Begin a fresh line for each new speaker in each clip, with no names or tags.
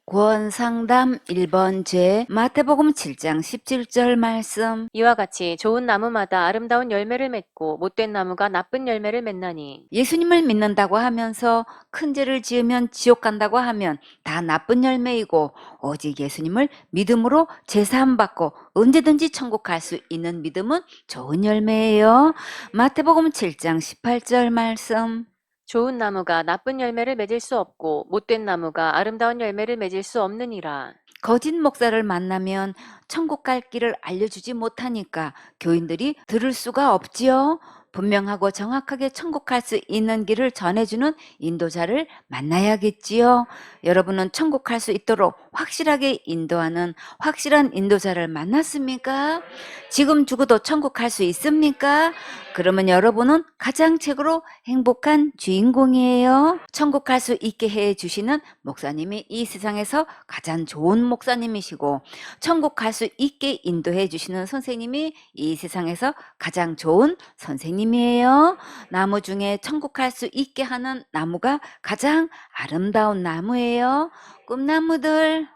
구원상담 1번 죄 마태복음 7장 17절 말씀.
이와 같이 좋은 나무마다 아름다운 열매를 맺고 못된 나무가 나쁜 열매를 맺나니.
예수님을 믿는다고 하면서 큰 죄를 지으면 지옥 간다고 하면 다 나쁜 열매이고, 오직 예수님을 믿음으로 제사함 받고 언제든지 천국 갈 수 있는 믿음은 좋은 열매예요. 마태복음 7장 18절 말씀.
좋은 나무가 나쁜 열매를 맺을 수 없고 못된 나무가 아름다운 열매를 맺을 수 없느니라.
거짓 목사를 만나면 천국 갈 길을 알려주지 못하니까 교인들이 들을 수가 없지요. 분명하고 정확하게 천국 갈 수 있는 길을 전해주는 인도자를 만나야겠지요. 여러분은 천국 갈 수 있도록 확실하게 인도하는 확실한 인도자를 만났습니까? 지금 죽어도 천국 갈 수 있습니까? 그러면 여러분은 가장 최고로 행복한 주인공이에요. 천국 갈 수 있게 해 주시는 목사님이 이 세상에서 가장 좋은 목사님이시고, 천국 갈 수 있게 인도해 주시는 선생님이 이 세상에서 가장 좋은 선생님이에요. 나무 중에 천국 갈 수 있게 하는 나무가 가장 아름다운 나무예요. 꿈나무들,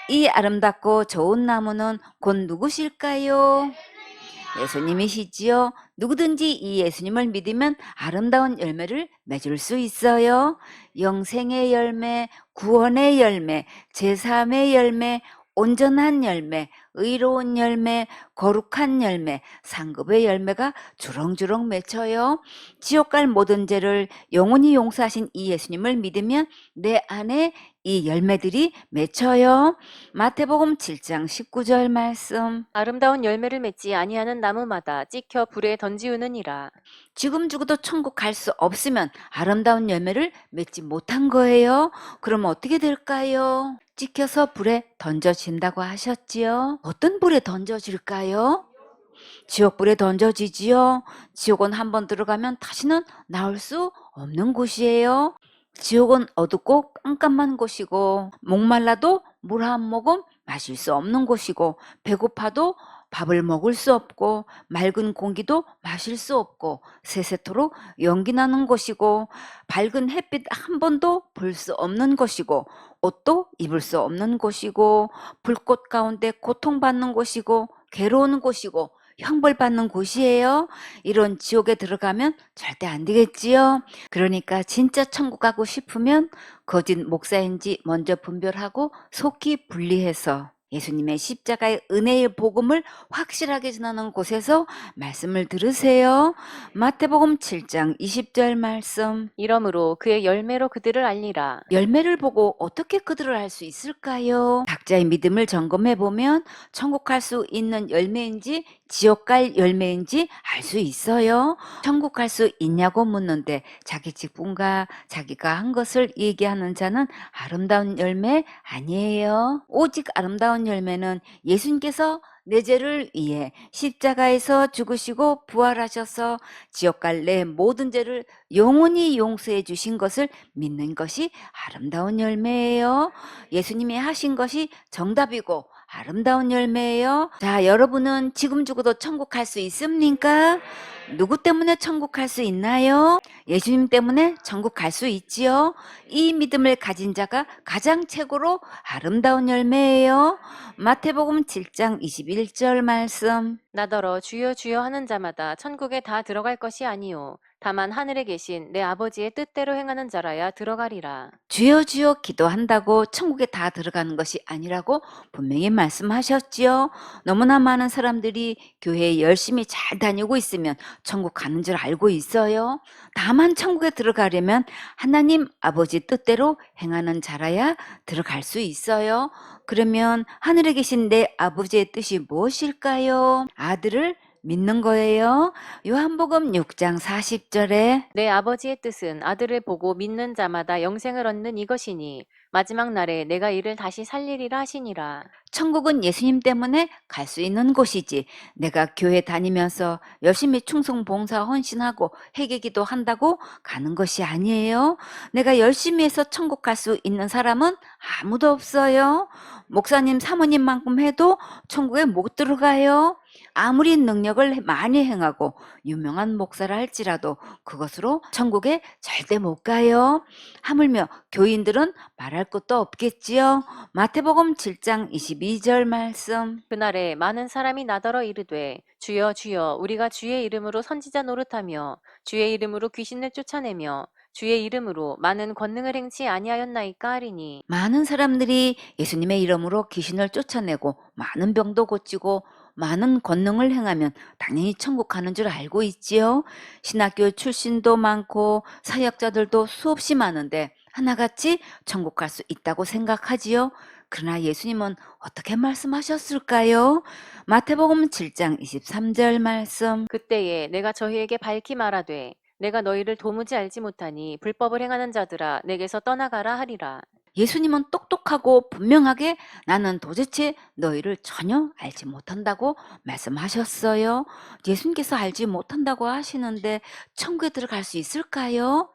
이 아름답고 좋은 나무는 곧 누구실까요? 예수님이시지요. 누구든지 이 예수님을 믿으면 아름다운 열매를 맺을 수 있어요. 영생의 열매, 구원의 열매, 제사함의 열매, 온전한 열매, 의로운 열매, 거룩한 열매, 상급의 열매가 주렁주렁 맺혀요. 지옥 갈 모든 죄를 영원히 용서하신 이 예수님을 믿으면 내 안에 이 열매들이 맺혀요. 마태복음 7장 19절 말씀.
아름다운 열매를 맺지 아니하는 나무마다 찍혀 불에 던지우느니라.
지금 죽어도 천국 갈 수 없으면 아름다운 열매를 맺지 못한 거예요. 그럼 어떻게 될까요? 찍혀서 불에 던져진다고 하셨지요. 어떤 불에 던져질까요? 지옥불에 던져지지요. 지옥은 한번 들어가면 다시는 나올 수 없는 곳이에요. 지옥은 어둡고 깜깜한 곳이고, 목말라도 물 한 모금 마실 수 없는 곳이고, 배고파도 밥을 먹을 수 없고, 맑은 공기도 마실 수 없고, 세세토록 연기 나는 곳이고, 밝은 햇빛 한 번도 볼 수 없는 곳이고, 옷도 입을 수 없는 곳이고, 불꽃 가운데 고통받는 곳이고, 괴로운 곳이고, 형벌받는 곳이에요. 이런 지옥에 들어가면 절대 안 되겠지요. 그러니까 진짜 천국 가고 싶으면 거짓 목사인지 먼저 분별하고 속히 분리해서 예수님의 십자가의 은혜의 복음을 확실하게 전하는 곳에서 말씀을 들으세요. 마태복음 7장 20절 말씀.
이러므로 그의 열매로 그들을 알리라.
열매를 보고 어떻게 그들을 알 수 있을까요? 각자의 믿음을 점검해 보면 천국 갈 수 있는 열매인지 지옥 갈 열매인지 알 수 있어요. 천국 갈 수 있냐고 묻는데 자기 직분과 자기가 한 것을 얘기하는 자는 아름다운 열매 아니에요. 오직 아름다운 열매는 예수님께서 내 죄를 위해 십자가에서 죽으시고 부활하셔서 지옥 갈 내 모든 죄를 영원히 용서해 주신 것을 믿는 것이 아름다운 열매예요. 예수님이 하신 것이 정답이고 아름다운 열매예요. 자, 여러분은 지금 죽어도 천국 갈 수 있습니까? 누구 때문에 천국 갈 수 있나요? 예수님 때문에 천국 갈 수 있지요. 이 믿음을 가진 자가 가장 최고로 아름다운 열매예요. 마태복음 7장 21절 말씀.
나더러 주여 주여 하는 자마다 천국에 다 들어갈 것이 아니요 다만 하늘에 계신 내 아버지의 뜻대로 행하는 자라야 들어가리라.
주여 주여 기도한다고 천국에 다 들어가는 것이 아니라고 분명히 말씀하셨지요. 너무나 많은 사람들이 교회에 열심히 잘 다니고 있으면 천국 가는 줄 알고 있어요. 다만 천국에 들어가려면 하나님 아버지 뜻대로 행하는 자라야 들어갈 수 있어요. 그러면 하늘에 계신 내 아버지의 뜻이 무엇일까요? 아들을 믿는 거예요. 요한복음 6장 40절에
내 아버지의 뜻은 아들을 보고 믿는 자마다 영생을 얻는 이것이니 마지막 날에 내가 이를 다시 살리리라 하시니라.
천국은 예수님 때문에 갈 수 있는 곳이지, 내가 교회 다니면서 열심히 충성 봉사 헌신하고 회개기도 한다고 가는 것이 아니에요. 내가 열심히 해서 천국 갈 수 있는 사람은 아무도 없어요. 목사님 사모님만큼 해도 천국에 못 들어가요. 아무리 능력을 많이 행하고 유명한 목사라 할지라도 그것으로 천국에 절대 못 가요. 하물며 교인들은 말할 것도 없겠지요. 마태복음 7장 22절 말씀.
그날에 많은 사람이 나더러 이르되 주여 주여 우리가 주의 이름으로 선지자 노릇하며 주의 이름으로 귀신을 쫓아내며 주의 이름으로 많은 권능을 행치 아니하였나이까 하리니
많은 사람들이 예수님의 이름으로 귀신을 쫓아내고 많은 병도 고치고 많은 권능을 행하면 당연히 천국 가는 줄 알고 있지요. 신학교 출신도 많고 사역자들도 수없이 많은데 하나같이 천국 갈 수 있다고 생각하지요. 그러나 예수님은 어떻게 말씀하셨을까요? 마태복음 7장 23절 말씀.
그때에 내가 저희에게 밝히 말하되 내가 너희를 도무지 알지 못하니 불법을 행하는 자들아 내게서 떠나가라 하리라.
예수님은 똑똑하고 분명하게 나는 도대체 너희를 전혀 알지 못한다고 말씀하셨어요. 예수님께서 알지 못한다고 하시는데 천국에 들어갈 수 있을까요?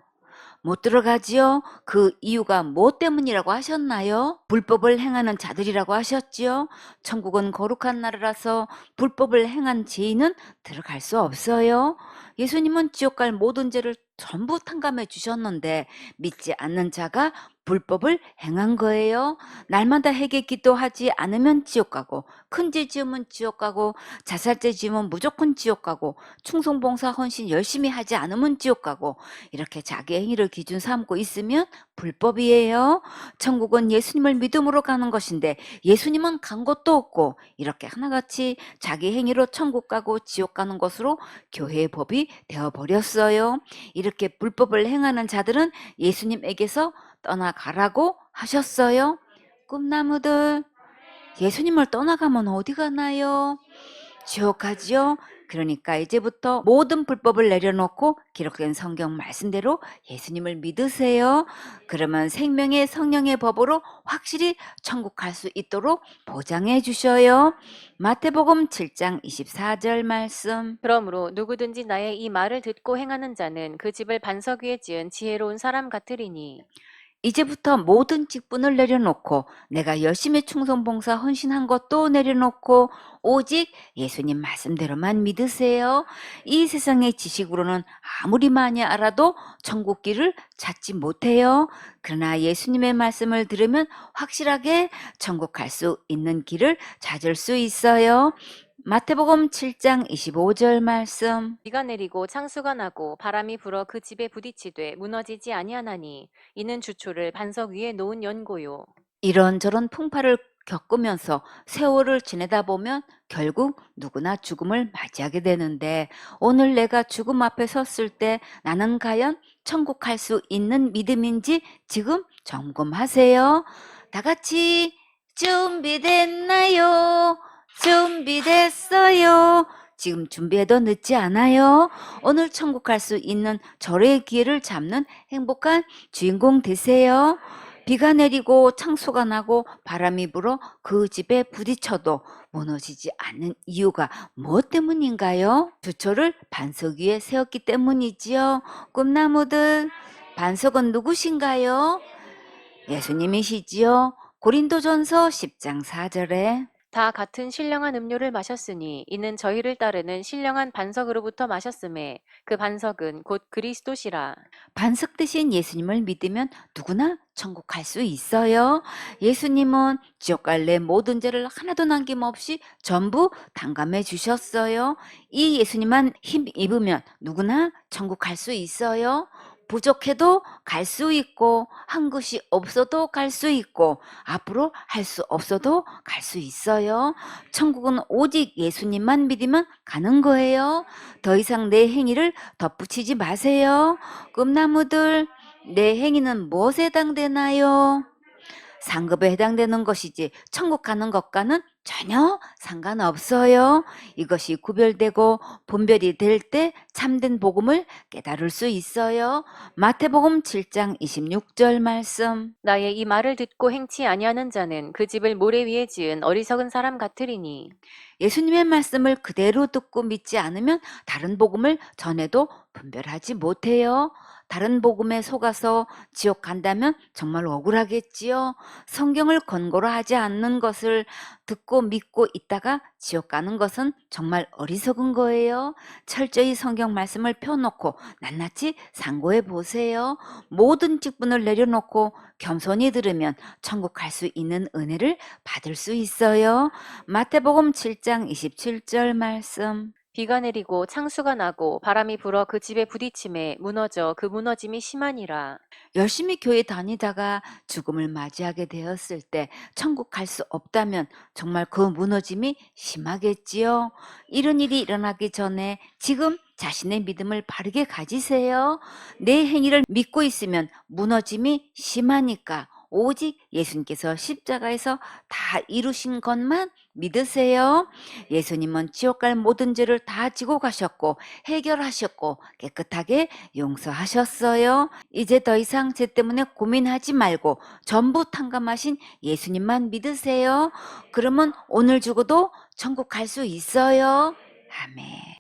못 들어가지요. 그 이유가 뭐 때문이라고 하셨나요? 불법을 행하는 자들이라고 하셨지요. 천국은 거룩한 나라라서 불법을 행한 죄인은 들어갈 수 없어요. 예수님은 지옥 갈 모든 죄를 전부 탕감해 주셨는데 믿지 않는 자가 불법을 행한 거예요. 날마다 회개 기도하지 않으면 지옥 가고 큰 죄 지으면 지옥 가고 자살죄 지으면 무조건 지옥 가고 충성봉사 헌신 열심히 하지 않으면 지옥 가고 이렇게 자기 행위를 기준 삼고 있으면 불법이에요. 천국은 예수님을 믿음으로 가는 것인데 예수님은 간 것도 없고 이렇게 하나같이 자기 행위로 천국 가고 지옥 가는 것으로 교회의 법이 되어버렸어요. 이렇게 불법을 행하는 자들은 예수님에게서 떠나가라고 하셨어요. 꿈나무들, 예수님을 떠나가면 어디 가나요? 지옥 가지요. 그러니까 이제부터 모든 불법을 내려놓고 기록된 성경 말씀대로 예수님을 믿으세요. 그러면 생명의 성령의 법으로 확실히 천국 갈 수 있도록 보장해 주셔요. 마태복음 7장 24절 말씀.
그러므로 누구든지 나의 이 말을 듣고 행하는 자는 그 집을 반석 위에 지은 지혜로운 사람 같으리니
이제부터 모든 직분을 내려놓고 내가 열심히 충성봉사 헌신한 것도 내려놓고 오직 예수님 말씀대로만 믿으세요. 이 세상의 지식으로는 아무리 많이 알아도 천국 길을 찾지 못해요. 그러나 예수님의 말씀을 들으면 확실하게 천국 갈 수 있는 길을 찾을 수 있어요. 마태복음 7장 25절 말씀.
비가 내리고 창수가 나고 바람이 불어 그 집에 부딪히되 무너지지 아니하나니 이는 주초를 반석 위에 놓은 연고요.
이런저런 풍파를 겪으면서 세월을 지내다 보면 결국 누구나 죽음을 맞이하게 되는데 오늘 내가 죽음 앞에 섰을 때 나는 과연 천국 갈 수 있는 믿음인지 지금 점검하세요. 다 같이 준비됐나요? 준비됐어요. 지금 준비해도 늦지 않아요. 오늘 천국 갈 수 있는 절의 기회를 잡는 행복한 주인공 되세요. 비가 내리고 창수가 나고 바람이 불어 그 집에 부딪혀도 무너지지 않는 이유가 무엇 때문인가요? 주초를 반석 위에 세웠기 때문이지요. 꿈나무들, 반석은 누구신가요? 예수님이시지요. 고린도전서 10장 4절에
다 같은 신령한 음료를 마셨으니 이는 저희를 따르는 신령한 반석으로부터 마셨음에 그 반석은 곧 그리스도시라.
반석 대신 예수님을 믿으면 누구나 천국 갈 수 있어요. 예수님은 지옥 갈래 모든 죄를 하나도 남김없이 전부 탕감해 주셨어요. 이 예수님만 힘 입으면 누구나 천국 갈 수 있어요. 부족해도 갈 수 있고 한 것이 없어도 갈 수 있고 앞으로 할 수 없어도 갈 수 있어요. 천국은 오직 예수님만 믿으면 가는 거예요. 더 이상 내 행위를 덧붙이지 마세요. 꿈나무들, 내 행위는 무엇에 해당되나요? 상급에 해당되는 것이지 천국 가는 것과는 전혀 상관없어요. 이것이 구별되고 분별이 될 때 참된 복음을 깨달을 수 있어요. 마태복음 7장 26절 말씀.
나의 이 말을 듣고 행치 아니하는 자는 그 집을 모래 위에 지은 어리석은 사람 같으리니
예수님의 말씀을 그대로 듣고 믿지 않으면 다른 복음을 전해도 분별하지 못해요. 다른 복음에 속아서 지옥 간다면 정말 억울하겠지요. 성경을 권고로 하지 않는 것을 듣고 믿고 있다가 지옥 가는 것은 정말 어리석은 거예요. 철저히 성경 말씀을 펴놓고 낱낱이 상고해 보세요. 모든 직분을 내려놓고 겸손히 들으면 천국 갈 수 있는 은혜를 받을 수 있어요. 마태복음 7장 27절 말씀.
비가 내리고 창수가 나고 바람이 불어 그 집에 부딪힘에 무너져 그 무너짐이 심하니라.
열심히 교회 다니다가 죽음을 맞이하게 되었을 때 천국 갈 수 없다면 정말 그 무너짐이 심하겠지요. 이런 일이 일어나기 전에 지금 자신의 믿음을 바르게 가지세요. 내 행위를 믿고 있으면 무너짐이 심하니까 오직 예수님께서 십자가에서 다 이루신 것만 믿으세요. 예수님은 지옥 갈 모든 죄를 다 지고 가셨고 해결하셨고 깨끗하게 용서하셨어요. 이제 더 이상 죄 때문에 고민하지 말고 전부 탕감하신 예수님만 믿으세요. 그러면 오늘 죽어도 천국 갈 수 있어요. 아멘.